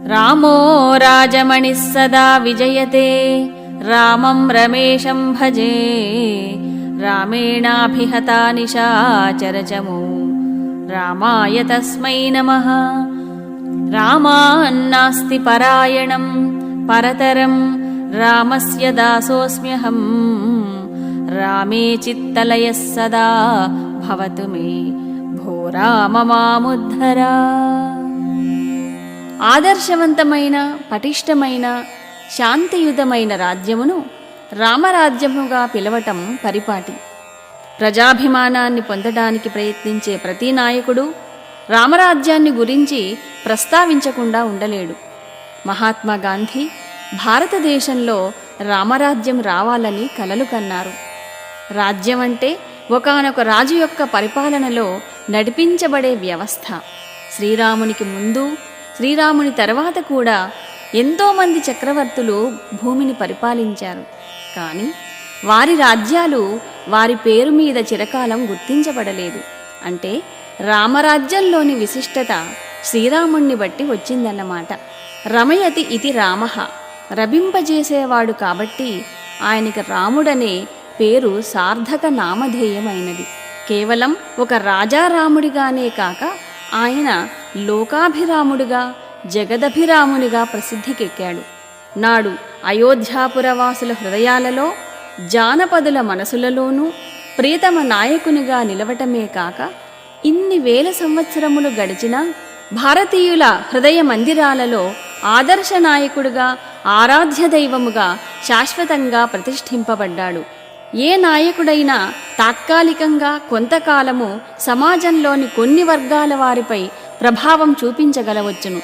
రామో రాజమణిः సదా విజయతే రామం రమేశం భజే రామేణాభిహతా నిశాచరచమూ రామాయ తస్మై నమః. రామాన్నాస్తి పరాయణం పరతరం రామస్య దాసోస్మ్యహం రామే చిత్తలయః సదా భవతు మే భో రామ మాముద్ధర. ఆదర్శవంతమైన పటిష్టమైన శాంతియుతమైన రాజ్యమును రామరాజ్యముగా పిలవటం పరిపాటి. ప్రజాభిమానాన్ని పొందడానికి ప్రయత్నించే ప్రతి నాయకుడు రామరాజ్యాన్ని గురించి ప్రస్తావించకుండా ఉండలేడు. మహాత్మా గాంధీ భారతదేశంలో రామరాజ్యం రావాలని కలలు కన్నారు. రాజ్యం అంటే ఒకానొక రాజు యొక్క పరిపాలనలో నడిపించబడే వ్యవస్థ. శ్రీరామునికి ముందు శ్రీరాముని తర్వాత కూడా ఎంతోమంది చక్రవర్తులు భూమిని పరిపాలించారు. కానీ వారి రాజ్యాలు వారి పేరు మీద చిరకాలం గుర్తించబడలేదు. అంటే రామరాజ్యంలోని విశిష్టత శ్రీరాముణ్ణి బట్టి వచ్చిందన్నమాట. రమయతి ఇది రామః, రమింపజేసేవాడు కాబట్టి ఆయనకి రాముడనే పేరు సార్థక నామధేయమైనది. కేవలం ఒక రాజారాముడిగానే కాక ఆయన లోకాభిరాముడిగా జగదభిరామునిగా ప్రసిద్ధికెక్కాడు. నాడు అయోధ్యాపురవాసుల హృదయాలలో జానపదుల మనసులలోనూ ప్రియతమ నాయకునిగా నిలవటమే కాక ఇన్ని వేల సంవత్సరములు గడిచినా భారతీయుల హృదయ మందిరాలలో ఆదర్శ నాయకుడిగా ఆరాధ్య దైవముగా శాశ్వతంగా ప్రతిష్ఠింపబడ్డాడు. ఏ నాయకుడైనా తాత్కాలికంగా కొంతకాలము సమాజంలోని కొన్ని వర్గాల వారిపై ప్రభావం చూపించగలవచ్చును.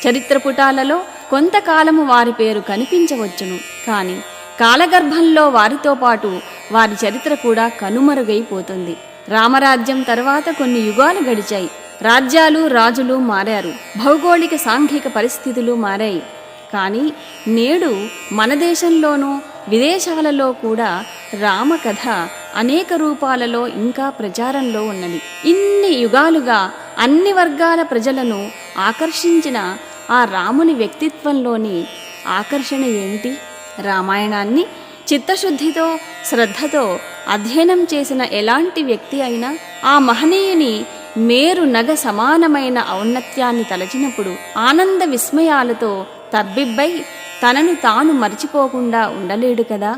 చరిత్ర పుటాలలో కొంతకాలము వారి పేరు కనిపించవచ్చును. కానీ కాలగర్భంలో వారితో పాటు వారి చరిత్ర కూడా కనుమరుగైపోతుంది. రామరాజ్యం తర్వాత కొన్ని యుగాలు గడిచాయి. రాజ్యాలు రాజులు మారారు. భౌగోళిక సాంఘిక పరిస్థితులు మారాయి. కానీ నేడు మన దేశంలోనూ విదేశాలలో కూడా రామకథ అనేక రూపాలలో ఇంకా ప్రచారంలో ఉన్నది. ఇన్ని యుగాలుగా అన్ని వర్గాల ప్రజలను ఆకర్షించిన ఆ రాముని వ్యక్తిత్వంలోని ఆకర్షణ ఏమిటి? రామాయణాన్ని చిత్తశుద్ధితో శ్రద్ధతో అధ్యయనం చేసిన ఎలాంటి వ్యక్తి అయినా ఆ మహనీయుని మేరు నగ సమానమైన ఔన్నత్యాన్ని తలచినప్పుడు ఆనంద విస్మయాలతో తబ్బిబ్బై తనను తాను మరిచిపోకుండా ఉండలేడు కదా.